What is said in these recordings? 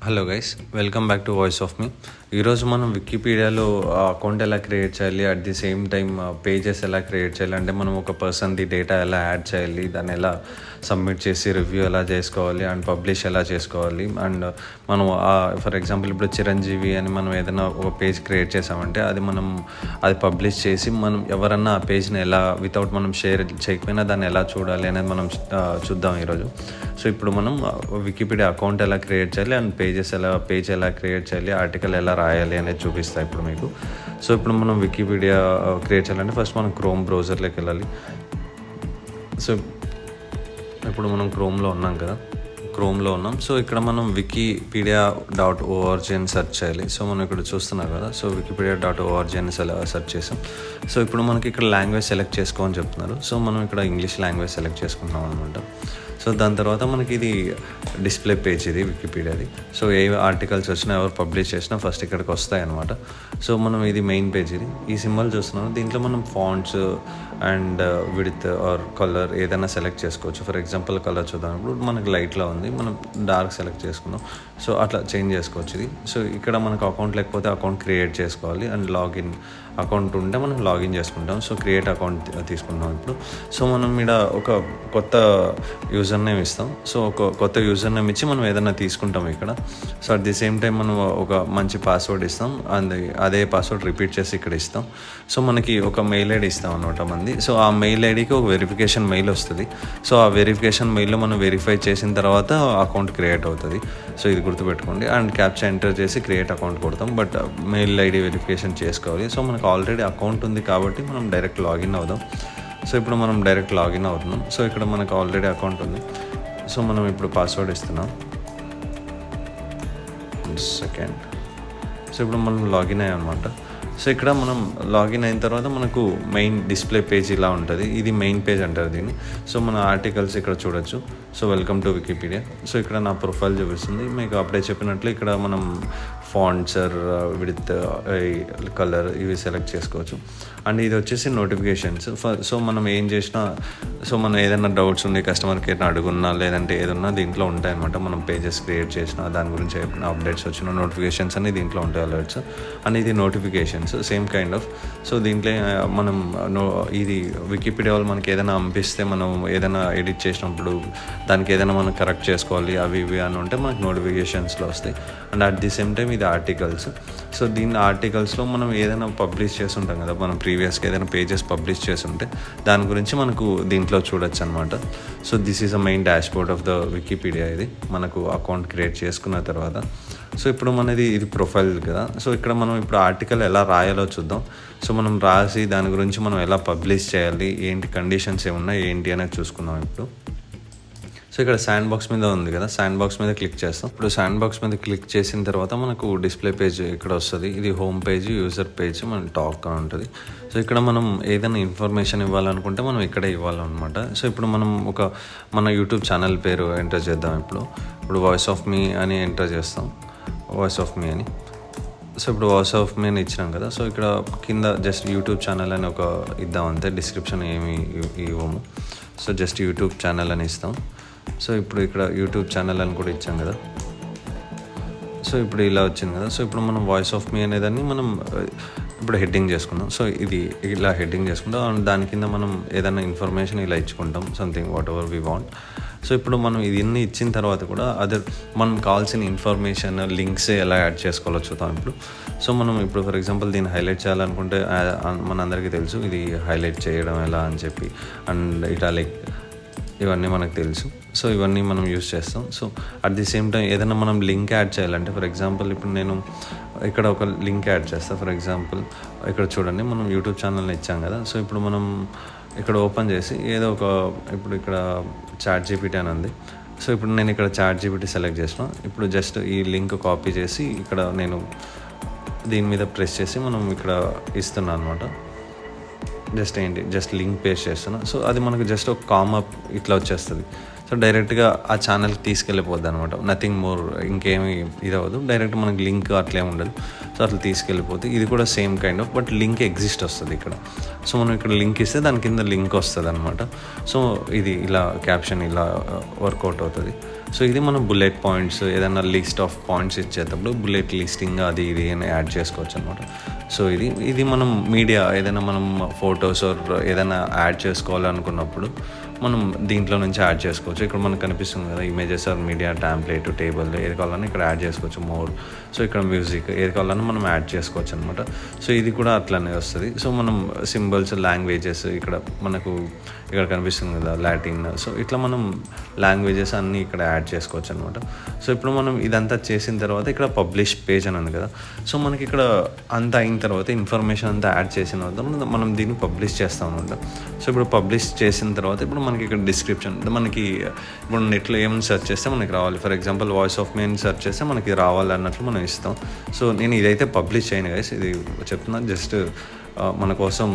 Hello guys, welcome back to voice of me. ఈరోజు మనం వికీపీడియాలో అకౌంట్ ఎలా క్రియేట్ చేయాలి, at the same time pages ఎలా క్రియేట్ చేయాలి, అంటే మనం ఒక పర్సన్ది డేటా ఎలా యాడ్ చేయాలి, దాన్ని ఎలా సబ్మిట్ చేసి రివ్యూ ఎలా చేసుకోవాలి అండ్ పబ్లిష్ ఎలా చేసుకోవాలి. అండ్ మనం ఫర్ ఎగ్జాంపుల్ ఇప్పుడు చిరంజీవి అని మనం ఏదైనా ఒక పేజ్ క్రియేట్ చేసామంటే అది పబ్లిష్ చేసి మనం ఎవరన్నా ఆ పేజ్ని ఎలా వితౌట్ మనం షేర్ చేయకపోయినా దాన్ని ఎలా చూడాలి అనేది మనం చూద్దాం ఈరోజు. సో ఇప్పుడు మనం వికీపీడియా అకౌంట్ ఎలా క్రియేట్ చేయాలి అండ్ పేజ్ ఎలా క్రియేట్ చేయాలి, ఆర్టికల్ ఎలా రాయాలి అనేది చూపిస్తాయి ఇప్పుడు మీకు. సో ఇప్పుడు మనం వికీపీడియా క్రియేట్ చేయాలంటే ఫస్ట్ మనం క్రోమ్ బ్రౌజర్లోకి వెళ్ళాలి. సో ఇప్పుడు మనం క్రోమ్లో ఉన్నాం. సో ఇక్కడ మనం wikipedia.org అని సెర్చ్ చేయాలి. సో మనం ఇక్కడ చూస్తున్నాం కదా, సో wikipedia.org అని సెర్చ్ చేసాం. సో ఇప్పుడు మనకి ఇక్కడ లాంగ్వేజ్ సెలెక్ట్ చేసుకోమని చెప్తున్నారు. సో మనం ఇక్కడ ఇంగ్లీష్ లాంగ్వేజ్ సెలెక్ట్ చేసుకుంటున్నాం అనమాట. సో దాని తర్వాత మనకి ఇది డిస్ప్లే పేజ్, ఇది వికీపీడియాది. సో ఏ ఆర్టికల్స్ వచ్చినా ఎవరు పబ్లిష్ చేసినా ఫస్ట్ ఇక్కడికి వస్తాయి అనమాట. సో మనం ఇది మెయిన్ పేజ్, ఈ సింబల్ చూస్తున్నాం. దీంట్లో మనం fonts and width or colour ఏదైనా సెలెక్ట్ చేసుకోవచ్చు. ఫర్ ఎగ్జాంపుల్ కలర్ చూద్దాం. ఇప్పుడు మనకి లైట్లో ఉంది, మనం డార్క్ సెలెక్ట్ చేసుకున్నాం. సో అట్లా చేంజ్ చేసుకోవచ్చు ఇది. సో ఇక్కడ మనకు అకౌంట్ లేకపోతే అకౌంట్ క్రియేట్ చేసుకోవాలి అండ్ లాగిన్ అకౌంట్ ఉంటే మనం లాగిన్ చేసుకుంటాం. సో క్రియేట్ అకౌంట్ తీసుకుంటాం ఇప్పుడు. సో మనం ఇక్కడ ఒక కొత్త యూజర్ నేమ్ ఇస్తాం. సో ఒక కొత్త యూజర్ నేమ్ ఇచ్చి మనం ఏదైనా తీసుకుంటాం ఇక్కడ. So at the same time మనం ఒక మంచి పాస్వర్డ్ ఇస్తాం, అదే పాస్వర్డ్ రిపీట్ చేసి ఇక్కడ ఇస్తాం. సో మనకి ఒక మెయిల్ ఐడి ఇస్తాం అనమాట మంది. సో ఆ మెయిల్ ఐడికి ఒక వెరిఫికేషన్ మెయిల్ వస్తుంది. సో ఆ వెరిఫికేషన్ మెయిల్లో మనం వెరిఫై చేసిన తర్వాత అకౌంట్ క్రియేట్ అవుతుంది. సో ఇది గుర్తుపెట్టుకోండి. అండ్ క్యాప్చా ఎంటర్ చేసి క్రియేట్ అకౌంట్ కొడతాం, బట్ మెయిల్ ఐడి వెరిఫికేషన్ చేసుకోవాలి. సో మనకు ఆల్రెడీ అకౌంట్ ఉంది కాబట్టి మనం డైరెక్ట్ లాగిన్ అవుదాం. సో ఇప్పుడు మనం డైరెక్ట్ లాగిన్ అవుతున్నాం. సో ఇక్కడ మనకు ఆల్రెడీ అకౌంట్ ఉంది. సో మనం ఇప్పుడు పాస్వర్డ్ ఇస్తున్నాం. సెకండ్. సో ఇప్పుడు మనం లాగిన్ అయ్యాం అనమాట. సో ఇక్కడ మనం లాగిన్ అయిన తర్వాత మనకు మెయిన్ డిస్ప్లే పేజ్ ఇలా ఉంటుంది. ఇది మెయిన్ పేజ్ అంటారు దీన్ని. సో మన ఆర్టికల్స్ ఇక్కడ చూడొచ్చు. So welcome to Wikipedia. So ఇక్కడ నా ప్రొఫైల్ చూపిస్తుంది. మీకు అప్పుడే చెప్పినట్లు ఇక్కడ మనం ఫాంట్స్ విత్ కలర్ ఇవి సెలెక్ట్ చేసుకోవచ్చు. అండ్ ఇది వచ్చేసి నోటిఫికేషన్స్. సో మనం ఏం చేసినా, సో మనం ఏదైనా డౌట్స్ ఉండి కస్టమర్ కేర్ని అడుగున్నా లేదంటే ఏదన్నా దీంట్లో ఉంటాయన్నమాట. మనం పేజెస్ క్రియేట్ చేసిన దాని గురించి ఏమైనా అప్డేట్స్ వచ్చిన నోటిఫికేషన్స్ అన్ని దీంట్లో ఉంటాయి, అలర్ట్స్. అండ్ ఇది notifications same kind of. So దీంట్లో మనం ఇది వికీపీడియా వాళ్ళు మనకి ఏదైనా పంపిస్తే మనం ఏదైనా ఎడిట్ చేసినప్పుడు దానికి ఏదైనా మనం కరెక్ట్ చేసుకోవాలి అవి ఇవి అని ఉంటే మనకు నోటిఫికేషన్స్లో వస్తాయి. And at the same time ఇది ఆర్టికల్స్. సో దీని ఆర్టికల్స్లో మనం ఏదైనా పబ్లిష్ చేసి ఉంటాం కదా, మనం ప్రీవియస్గా ఏదైనా పేజెస్ పబ్లిష్ చేసి ఉంటే దాని గురించి మనకు దీంట్లో చూడొచ్చు అనమాట. So this is a main dash board of the Wikipedia. ఇది మనకు అకౌంట్ క్రియేట్ చేసుకున్న తర్వాత. సో ఇప్పుడు ఇది ప్రొఫైల్ కదా. సో ఇక్కడ మనం ఇప్పుడు ఆర్టికల్ ఎలా రాయాలో చూద్దాం. సో మనం రాసి దాని గురించి మనం ఎలా పబ్లిష్ చేయాలి, ఏంటి కండిషన్స్ ఏమున్నాయి ఏంటి అనేది చూసుకుందాం ఇప్పుడు. సో ఇక్కడ శాండ్ బాక్స్ మీద ఉంది కదా, శాండ్ బాక్స్ మీద క్లిక్ చేస్తాం. ఇప్పుడు శాండ్ బాక్స్ మీద క్లిక్ చేసిన తర్వాత మనకు డిస్ప్లే పేజ్ ఇక్కడ వస్తుంది. ఇది హోమ్ పేజ్, యూజర్ పేజ్, మన టాక్ అని ఉంటుంది. సో ఇక్కడ మనం ఏదైనా ఇన్ఫర్మేషన్ ఇవ్వాలనుకుంటే మనం ఇక్కడే ఇవ్వాలన్నమాట. సో ఇప్పుడు మనం మన యూట్యూబ్ ఛానల్ పేరు ఎంటర్ చేద్దాం. ఇప్పుడు వాయిస్ ఆఫ్ మీ అని ఎంటర్ చేస్తాం, వాయిస్ ఆఫ్ మీ అని. సో ఇప్పుడు వాయిస్ ఆఫ్ మీ అని ఇచ్చినాం కదా. సో ఇక్కడ కింద జస్ట్ యూట్యూబ్ ఛానల్ అని ఇద్దాం అంతే, డిస్క్రిప్షన్ ఏమి ఇవ్వము. సో జస్ట్ యూట్యూబ్ ఛానల్ అని ఇస్తాం. సో ఇప్పుడు ఇక్కడ యూట్యూబ్ ఛానల్ అని కూడా ఇచ్చాం కదా. సో ఇప్పుడు ఇలా వచ్చింది కదా. సో ఇప్పుడు మనం వాయిస్ ఆఫ్ మీ అనేదాన్ని మనం ఇప్పుడు హెడ్డింగ్ చేసుకుందాం. సో ఇది ఇలా హెడ్డింగ్ చేసుకుంటాం. అండ్ దాని కింద మనం ఏదైనా ఇన్ఫర్మేషన్ ఇలా ఇచ్చుకుంటాం, something whatever we want. So ఇప్పుడు మనం ఇవన్నీ ఇచ్చిన తర్వాత కూడా మనం కావాల్సిన ఇన్ఫర్మేషన్ లింక్స్ ఎలా యాడ్ చేసుకోవాలో చూద్దాం ఇప్పుడు. సో మనం ఇప్పుడు ఫర్ ఎగ్జాంపుల్ దీన్ని హైలైట్ చేయాలనుకుంటే మనందరికీ తెలుసు ఇది హైలైట్ చేయడం ఎలా అని చెప్పి, అండ్ ఇటాలిక్ ఇవన్నీ మనకు తెలుసు. సో ఇవన్నీ మనం యూస్ చేస్తాం. So at the same time ఏదైనా మనం లింక్ యాడ్ చేయాలంటే, ఫర్ ఎగ్జాంపుల్ ఇప్పుడు నేను ఇక్కడ ఒక లింక్ యాడ్ చేస్తాను. ఫర్ ఎగ్జాంపుల్ ఇక్కడ చూడండి, మనం యూట్యూబ్ ఛానల్ని ఇచ్చాం కదా. సో ఇప్పుడు మనం ఇక్కడ ఓపెన్ చేసి ఇప్పుడు ఇక్కడ చాట్ జీపీటీ అని ఉంది. సో ఇప్పుడు నేను ఇక్కడ చాట్ జీపీటీ సెలెక్ట్ చేసిన. ఇప్పుడు జస్ట్ ఈ లింక్ కాపీ చేసి ఇక్కడ నేను దీని మీద ప్రెస్ చేసి మనం ఇక్కడ ఇస్తున్నాను అనమాట. జస్ట్ లింక్ పేస్ట్ చేస్తున్నా. సో అది మనకు జస్ట్ ఒక కామప్ ఇట్లా వచ్చేస్తుంది. సో డైరెక్ట్గా ఆ ఛానల్కి తీసుకెళ్ళిపోద్ది అనమాట. నథింగ్ మోర్, ఇంకేమి ఇది అవ్వదు. డైరెక్ట్ మనకి లింక్ అట్లే ఉండదు. సో సో అట్లా తీసుకెళ్ళిపోతే ఇది కూడా same kind of but link exist వస్తుంది ఇక్కడ. సో మనం ఇక్కడ లింక్ ఇస్తే దాని కింద లింక్ వస్తుంది అనమాట. సో ఇది ఇలా క్యాప్షన్ ఇలా వర్కౌట్ అవుతుంది. సో ఇది మనం బుల్లెట్ పాయింట్స్ ఏదైనా లిస్ట్ ఆఫ్ పాయింట్స్ ఇచ్చేటప్పుడు బుల్లెట్ లిస్టింగ్ అది ఇది అని యాడ్ చేసుకోవచ్చు అనమాట. సో ఇది మనం మీడియా ఏదైనా మనం ఫొటోస్ ఏదైనా యాడ్ చేసుకోవాలనుకున్నప్పుడు మనం దీంట్లో నుంచి యాడ్ చేసుకోవచ్చు. ఇక్కడ మనకు కనిపిస్తుంది కదా images or media template table ఏది కావాలన్నా ఇక్కడ యాడ్ చేసుకోవచ్చు. మోర్ సో ఇక్కడ మ్యూజిక్ ఏది కావాలన్నా మనం యాడ్ చేసుకోవచ్చు అనమాట. సో ఇది కూడా అట్లనే వస్తుంది. సో మనం సింబల్స్ లాంగ్వేజెస్ ఇక్కడ కనిపిస్తుంది కదా లాటిన్. సో ఇట్లా మనం లాంగ్వేజెస్ అన్నీ ఇక్కడ యాడ్ చేసుకోవచ్చు అనమాట. సో ఇప్పుడు మనం ఇదంతా చేసిన తర్వాత ఇక్కడ పబ్లిష్ పేజ్ అని ఉంది కదా. సో మనకి ఇక్కడ అంతా అయిన తర్వాత ఇన్ఫర్మేషన్ అంతా యాడ్ చేసిన తర్వాత మనం దీన్ని పబ్లిష్ చేస్తాం అనమాట. సో ఇప్పుడు పబ్లిష్ చేసిన తర్వాత ఇప్పుడు మనకి ఇక్కడ డిస్క్రిప్షన్ మనకి ఇప్పుడు నెట్లో ఏమైనా సెర్చ్ చేస్తే మనకి రావాలి. ఫర్ ఎగ్జాంపుల్ వాయిస్ ఆఫ్ మీ అని సెర్చ్ చేస్తే మనకి రావాలి అన్నట్లు మనం ఇస్తాం. సో నేను ఇదైతే పబ్లిష్ చేయను గైస్, ఇది చెప్తున్నా జస్ట్ మన కోసం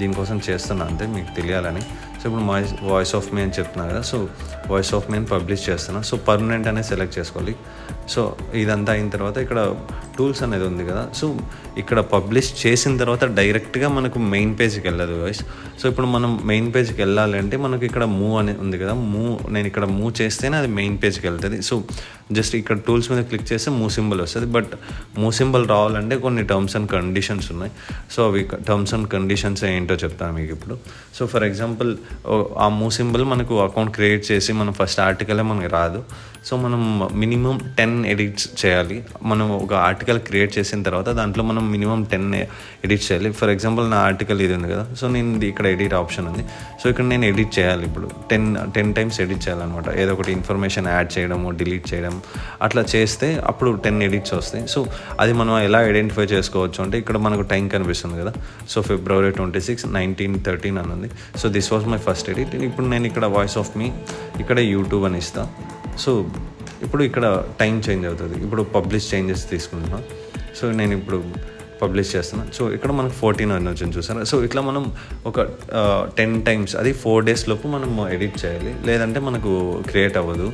దీనికోసం చేస్తున్నా అంతే మీకు తెలియాలని. సో ఇప్పుడు వాయిస్ ఆఫ్ మీ అని చెప్తున్నా కదా. సో వాయిస్ ఆఫ్ మీ అని పబ్లిష్ చేస్తున్నా. సో పర్మనెంట్ అనేది సెలెక్ట్ చేసుకోవాలి. సో ఇదంతా అయిన తర్వాత ఇక్కడ టూల్స్ అనేది ఉంది కదా. సో ఇక్కడ పబ్లిష్ చేసిన తర్వాత డైరెక్ట్గా మనకు మెయిన్ పేజ్కి వెళ్ళదు గైస్. సో ఇప్పుడు మనం మెయిన్ పేజ్కి వెళ్ళాలి అంటే మనకు ఇక్కడ మూవ్ అనేది ఉంది కదా. నేను ఇక్కడ మూవ్ చేస్తేనే అది మెయిన్ పేజ్కి వెళ్తుంది. సో జస్ట్ ఇక్కడ టూల్స్ మీద క్లిక్ చేస్తే మూవ్ సింబల్ వస్తుంది. బట్ మూవ్ సింబల్ రావాలంటే కొన్ని టర్మ్స్ అండ్ కండిషన్స్ ఉన్నాయి. సో అవి టర్మ్స్ అండ్ కండిషన్స్ ఏంటో చెప్తాను మీకు ఇప్పుడు. సో ఫర్ ఎగ్జాంపుల్ ఆ మూవ్ సింబల్ మనకు అకౌంట్ క్రియేట్ చేసి మనం ఫస్ట్ ఆర్టికలే మనకి రాదు. సో మనం మినిమం 10 ఎడిట్స్ చేయాలి. మనం ఒక ఆర్టికల్ క్రియేట్ చేసిన తర్వాత దాంట్లో మనం మినిమం 10 ఎడిట్స్ చేయాలి. ఫర్ ఎగ్జాంపుల్ నా ఆర్టికల్ ఇది ఉంది కదా. సో నేను ఇక్కడ ఎడిట్ ఆప్షన్ ఉంది. సో ఇక్కడ నేను ఎడిట్ చేయాలి. ఇప్పుడు 10 టైమ్స్ ఎడిట్ చేయాలన్నమాట. ఏదో ఒకటి ఇన్ఫర్మేషన్ యాడ్ చేయడము డిలీట్ చేయడం అట్లా చేస్తే అప్పుడు 10 ఎడిట్స్ వస్తాయి. సో అది మనం ఎలా ఐడెంటిఫై చేసుకోవచ్చు అంటే ఇక్కడ మనకు టైం కనిపిస్తుంది కదా. సో February 26, 1913 అని ఉంది. So this was my first edit. ఇప్పుడు నేను ఇక్కడ వాయిస్ ఆఫ్ మీ ఇక్కడ యూట్యూబ్ అని ఇస్తాను. సో ఇప్పుడు ఇక్కడ టైం చేంజ్ అవుతుంది. ఇప్పుడు పబ్లిష్ చేంజెస్ తీసుకుంటున్నాను. సో నేను ఇప్పుడు పబ్లిష్ చేస్తున్నాను. సో ఇక్కడ మనకు 14 అని వచ్చింది చూసారా. సో ఇట్లా మనం ఒక 10 టైమ్స్ అది 4 days లోపు మనం ఎడిట్ చేయాలి. లేదంటే మనకు క్రియేట్ అవ్వదు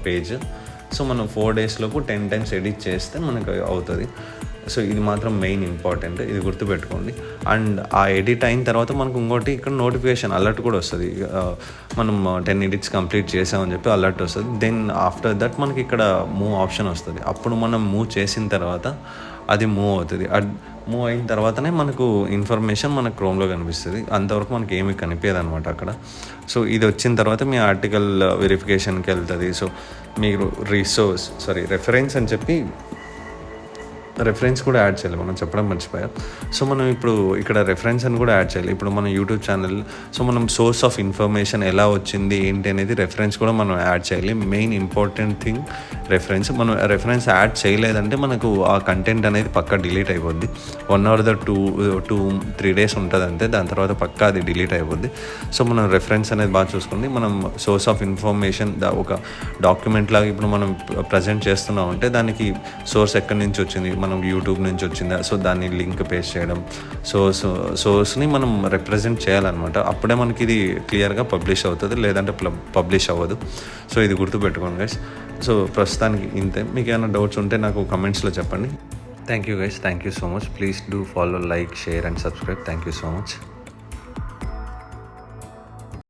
పేజ్. సో మనం 4 days లోపు 10 టైమ్స్ ఎడిట్ చేస్తే మనకు అవుతుంది. సో ఇది మాత్రం మెయిన్ ఇంపార్టెంట్, ఇది గుర్తుపెట్టుకోండి. అండ్ ఆ ఎడిట్ అయిన తర్వాత మనకు ఇంకోటి ఇక్కడ నోటిఫికేషన్ అలర్ట్ కూడా వస్తుంది. మనం 10 ఎడిట్స్ కంప్లీట్ చేసామని చెప్పి అలర్ట్ వస్తుంది. దెన్ ఆఫ్టర్ దట్ మనకి ఇక్కడ మూవ్ ఆప్షన్ వస్తుంది. అప్పుడు మనం మూవ్ చేసిన తర్వాత అది మూవ్ అవుతుంది. మూవ్ అయిన తర్వాతనే మనకు ఇన్ఫర్మేషన్ మన క్రోమ్లో కనిపిస్తుంది. అంతవరకు మనకి ఏమీ కనిపించదు అనమాట అక్కడ. సో ఇది వచ్చిన తర్వాత మీ ఆర్టికల్ వెరిఫికేషన్కి వెళ్తుంది. సో మీరు రెఫరెన్స్ అని చెప్పి రెఫరెన్స్ కూడా యాడ్ చేయాలి. మనం చెప్పడం మర్చిపోయాం. సో మనం ఇప్పుడు ఇక్కడ రెఫరెన్స్ అని కూడా యాడ్ చేయాలి. ఇప్పుడు మన యూట్యూబ్ ఛానల్ సో మనం సోర్స్ ఆఫ్ ఇన్ఫర్మేషన్ ఎలా వచ్చింది ఏంటి అనేది రెఫరెన్స్ కూడా మనం యాడ్ చేయాలి. Main important thing reference. మనం రెఫరెన్స్ యాడ్ చేయలేదంటే మనకు ఆ కంటెంట్ అనేది పక్కా డిలీట్ అయిపోద్ది. 1 or 2-3 days ఉంటుంది అంతే. దాని తర్వాత పక్కా అది డిలీట్ అయిపోద్ది. సో మనం రెఫరెన్స్ అనేది బాగా చూసుకోండి. మనం సోర్స్ ఆఫ్ ఇన్ఫర్మేషన్ ఒక డాక్యుమెంట్ లాగా ఇప్పుడు మనం ప్రజెంట్ చేస్తున్నాం అంటే దానికి సోర్స్ ఎక్కడి నుంచి వచ్చింది, మనం యూట్యూబ్ నుంచి వచ్చిందా, సో దాన్ని లింక్ పేస్ట్ చేయడం, సోర్స్ని మనం రిప్రజెంట్ చేయాలన్నమాట. అప్పుడే మనకి ఇది క్లియర్గా పబ్లిష్ అవుతుంది, లేదంటే పబ్లిష్ అవ్వదు. సో ఇది గుర్తుపెట్టుకోండి గైస్. సో ప్రస్తుతానికి ఇంతే. మీకు ఏమైనా డౌట్స్ ఉంటే నాకు కమెంట్స్లో చెప్పండి. Thank you guys, thank you so much. Please do follow, like, share and subscribe. Thank you so much.